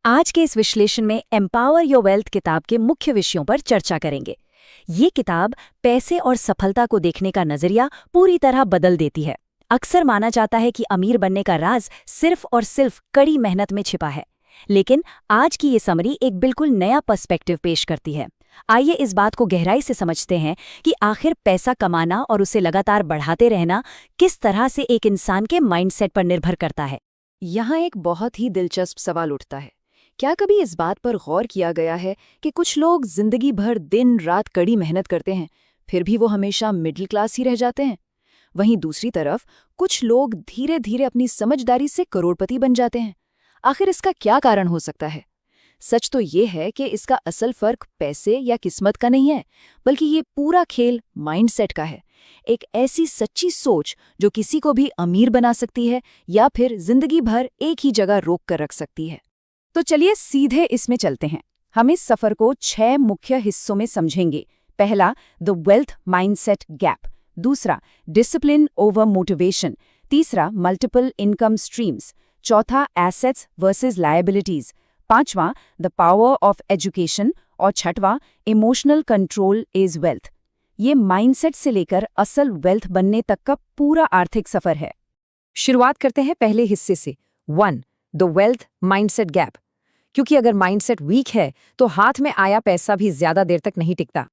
आज के इस विश्लेषण में एम्पावर योर वेल्थ किताब के मुख्य विषयों पर चर्चा करेंगे। ये किताब पैसे और सफलता को देखने का नजरिया पूरी तरह बदल देती है। अक्सर माना जाता है कि अमीर बनने का राज सिर्फ और सिर्फ कड़ी मेहनत में छिपा है, लेकिन आज की ये समरी एक बिल्कुल नया पर्सपेक्टिव पेश करती है। आइए इस बात को गहराई से समझते हैं कि आखिर पैसा कमाना और उसे लगातार बढ़ाते रहना किस तरह से एक इंसान के माइंडसेट पर निर्भर करता है। यहाँ एक बहुत ही दिलचस्प सवाल उठता है। क्या कभी इस बात पर गौर किया गया है कि कुछ लोग जिंदगी भर दिन रात कड़ी मेहनत करते हैं, फिर भी वो हमेशा मिडिल क्लास ही रह जाते हैं? वहीं दूसरी तरफ कुछ लोग धीरे धीरे अपनी समझदारी से करोड़पति बन जाते हैं। आखिर इसका क्या कारण हो सकता है? सच तो ये है कि इसका असल फर्क पैसे या किस्मत का नहीं है, बल्कि ये पूरा खेल माइंडसेट का है। एक ऐसी सच्ची सोच जो किसी को भी अमीर बना सकती है या फिर जिंदगी भर एक ही जगह रोक कर रख सकती है। तो चलिए सीधे इसमें चलते हैं। हम इस सफर को 6 मुख्य हिस्सों में समझेंगे। पहला, द वेल्थ माइंडसेट गैप। दूसरा, डिसिप्लिन ओवर मोटिवेशन। तीसरा, मल्टीपल इनकम स्ट्रीम्स। चौथा, एसेट्स वर्सेस लायबिलिटीज। पांचवां, द पावर ऑफ एजुकेशन। और छठवां, इमोशनल कंट्रोल इज वेल्थ। ये माइंडसेट से लेकर असल वेल्थ बनने तक का पूरा आर्थिक सफर है। शुरुआत करते हैं पहले हिस्से से। 1. The wealth mindset gap. क्योंकि अगर माइंडसेट वीक है तो हाथ में आया पैसा भी ज्यादा देर तक नहीं टिकता।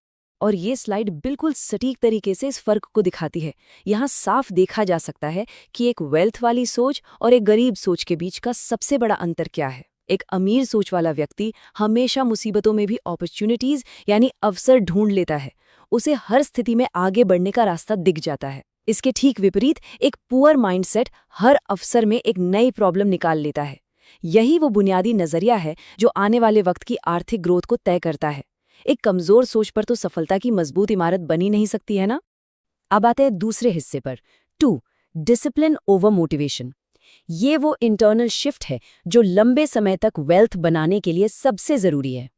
और ये स्लाइड बिल्कुल सटीक तरीके से इस फर्क को दिखाती है। यहाँ साफ देखा जा सकता है कि एक वेल्थ वाली सोच और एक गरीब सोच के बीच का सबसे बड़ा अंतर क्या है। एक अमीर सोच वाला व्यक्ति हमेशा मुसीबतों में भी अपॉर्चुनिटीज यानी अवसर ढूंढ लेता है। उसे हर स्थिति में आगे बढ़ने का रास्ता दिख जाता है। इसके ठीक विपरीत एक पुअर माइंडसेट हर अवसर में एक नई प्रॉब्लम निकाल लेता है। यही वो बुनियादी नजरिया है जो आने वाले वक्त की आर्थिक ग्रोथ को तय करता है। एक कमजोर सोच पर तो सफलता की मजबूत इमारत बनी नहीं सकती है ना। अब आते हैं दूसरे हिस्से पर। 2. Discipline over motivation. ये वो इंटरनल शिफ्ट है जो लंबे समय तक वेल्थ बनाने के लिए सबसे जरूरी है।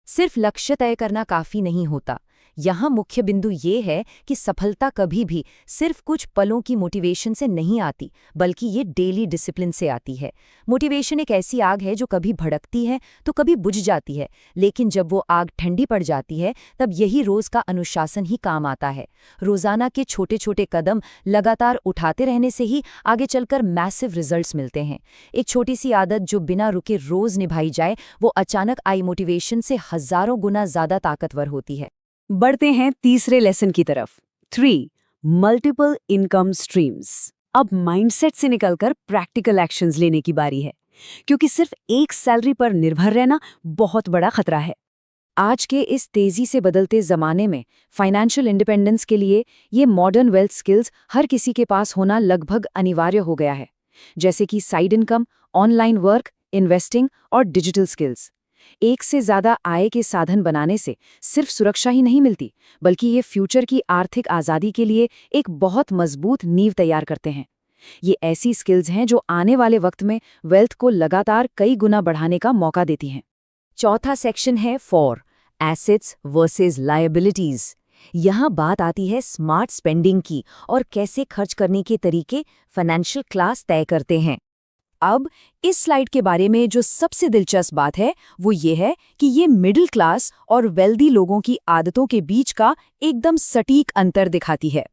सिर्फ लक्ष्य तय करना काफी नहीं होता। यहाँ मुख्य बिंदु ये है कि सफलता कभी भी सिर्फ कुछ पलों की मोटिवेशन से नहीं आती, बल्कि ये डेली डिसिप्लिन से आती है। मोटिवेशन एक ऐसी आग है जो कभी भड़कती है तो कभी बुझ जाती है, लेकिन जब वो आग ठंडी पड़ जाती है तब यही रोज का अनुशासन ही काम आता है। रोजाना के छोटे छोटे कदम लगातार उठाते रहने से ही आगे चलकर मैसिव रिजल्ट्स मिलते हैं। एक छोटी सी आदत जो बिना रुके रोज निभाई जाए, वो अचानक आई मोटिवेशन से हजारों गुना ज्यादा ताकतवर होती है। बढ़ते हैं तीसरे लेसन की तरफ। 3. Multiple income streams. अब माइंडसेट से निकलकर प्रैक्टिकल एक्शंस लेने की बारी है, क्योंकि सिर्फ एक सैलरी पर निर्भर रहना बहुत बड़ा खतरा है। आज के इस तेजी से बदलते जमाने में फाइनेंशियल इंडिपेंडेंस के लिए ये मॉडर्न वेल्थ स्किल्स हर किसी के पास होना लगभग अनिवार्य हो गया है, जैसे कि side income, online work, investing और डिजिटल स्किल्स। एक से ज्यादा आय के साधन बनाने से सिर्फ सुरक्षा ही नहीं मिलती, बल्कि ये फ्यूचर की आर्थिक आज़ादी के लिए एक बहुत मजबूत नींव तैयार करते हैं। ये ऐसी स्किल्स हैं जो आने वाले वक्त में वेल्थ को लगातार कई गुना बढ़ाने का मौका देती हैं। चौथा सेक्शन है 4. Assets versus liabilities. यहाँ बात आती है स्मार्ट स्पेंडिंग की और कैसे खर्च करने के तरीके फाइनेंशियल क्लास तय करते हैं। अब इस स्लाइड के बारे में जो सबसे दिलचस्प बात है वो ये है कि ये मिडिल क्लास और वेल्दी लोगों की आदतों के बीच का एकदम सटीक अंतर दिखाती है।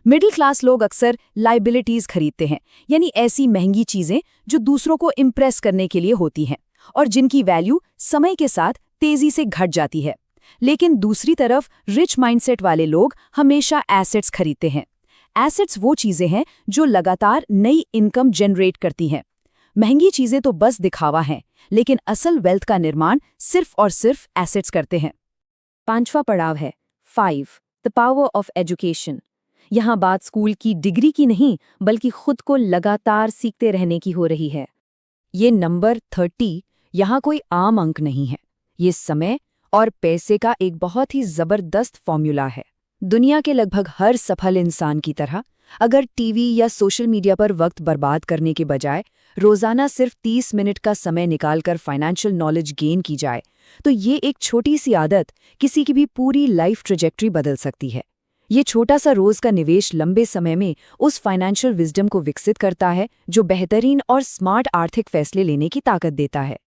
मिडिल क्लास लोग अक्सर लायबिलिटीज खरीदते हैं, यानी ऐसी महंगी चीजें जो दूसरों को इम्प्रेस करने के लिए होती हैं और जिनकी वैल्यू समय के साथ तेजी से घट जाती है। लेकिन दूसरी तरफ रिच माइंडसेट वाले लोग हमेशा एसेट्स खरीदते हैं। एसेट्स वो चीजें हैं जो लगातार नई इनकम जनरेट करती हैं। महंगी चीजें तो बस दिखावा हैं, लेकिन असल वेल्थ का निर्माण सिर्फ और सिर्फ एसेट्स करते हैं। 5वां पड़ाव है 5. The power of education. यहाँ बात स्कूल की डिग्री की नहीं, बल्कि खुद को लगातार सीखते रहने की हो रही है। ये नंबर 30 यहाँ कोई आम अंक नहीं है। ये समय और पैसे का एक बहुत ही जबरदस्त फॉर्मूला है। दुनिया के लगभग हर सफल इंसान की तरह अगर टीवी या सोशल मीडिया पर वक्त बर्बाद करने के बजाय रोजाना सिर्फ 30 मिनट का समय निकालकर फाइनेंशियल नॉलेज गेन की जाए, तो ये एक छोटी सी आदत किसी की भी पूरी लाइफ ट्रेजेक्ट्री बदल सकती है। ये छोटा सा रोज का निवेश लंबे समय में उस फाइनेंशियल विजडम को विकसित करता है जो बेहतरीन और स्मार्ट आर्थिक फैसले लेने की ताकत देता है।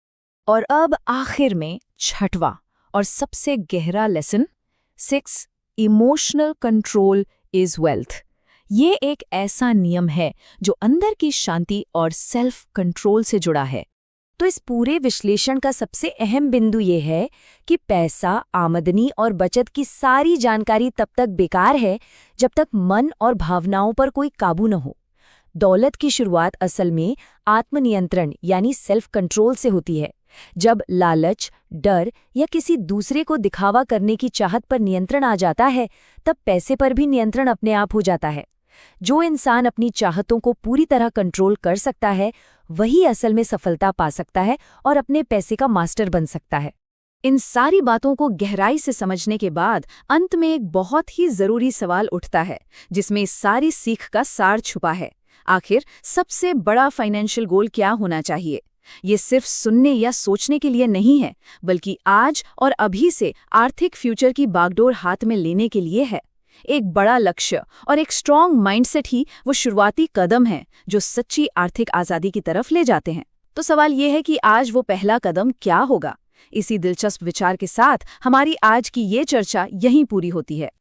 और अब आखिर में छठवां और सबसे गहरा lesson 6 emotional control is wealth. ये एक ऐसा नियम है जो अंदर की शांति और सेल्फ कंट्रोल से जुड़ा है। तो इस पूरे विश्लेषण का सबसे अहम बिंदु ये है कि पैसा, आमदनी और बचत की सारी जानकारी तब तक बेकार है जब तक मन और भावनाओं पर कोई काबू न हो। दौलत की शुरुआत असल में आत्मनियंत्रण यानी सेल्फ कंट्रोल से होती है। जब लालच, डर या किसी दूसरे को दिखावा करने की चाहत पर नियंत्रण आ जाता है, तब पैसे पर भी नियंत्रण अपने आप हो जाता है। जो इंसान अपनी चाहतों को पूरी तरह कंट्रोल कर सकता है, वही असल में सफलता पा सकता है और अपने पैसे का मास्टर बन सकता है। इन सारी बातों को गहराई से समझने के बाद अंत में एक बहुत ही जरूरी सवाल उठता है, जिसमें इस सारी सीख का सार छुपा है। आखिर सबसे बड़ा फाइनेंशियल गोल क्या होना चाहिए? ये सिर्फ सुनने या सोचने के लिए नहीं है, बल्कि आज और अभी से आर्थिक फ्यूचर की बागडोर हाथ में लेने के लिए है। एक बड़ा लक्ष्य और एक स्ट्रॉन्ग माइंडसेट ही वो शुरुआती कदम है जो सच्ची आर्थिक आज़ादी की तरफ ले जाते हैं। तो सवाल ये है कि आज वो पहला कदम क्या होगा? इसी दिलचस्प विचार के साथ हमारी आज की ये चर्चा यहीं पूरी होती है।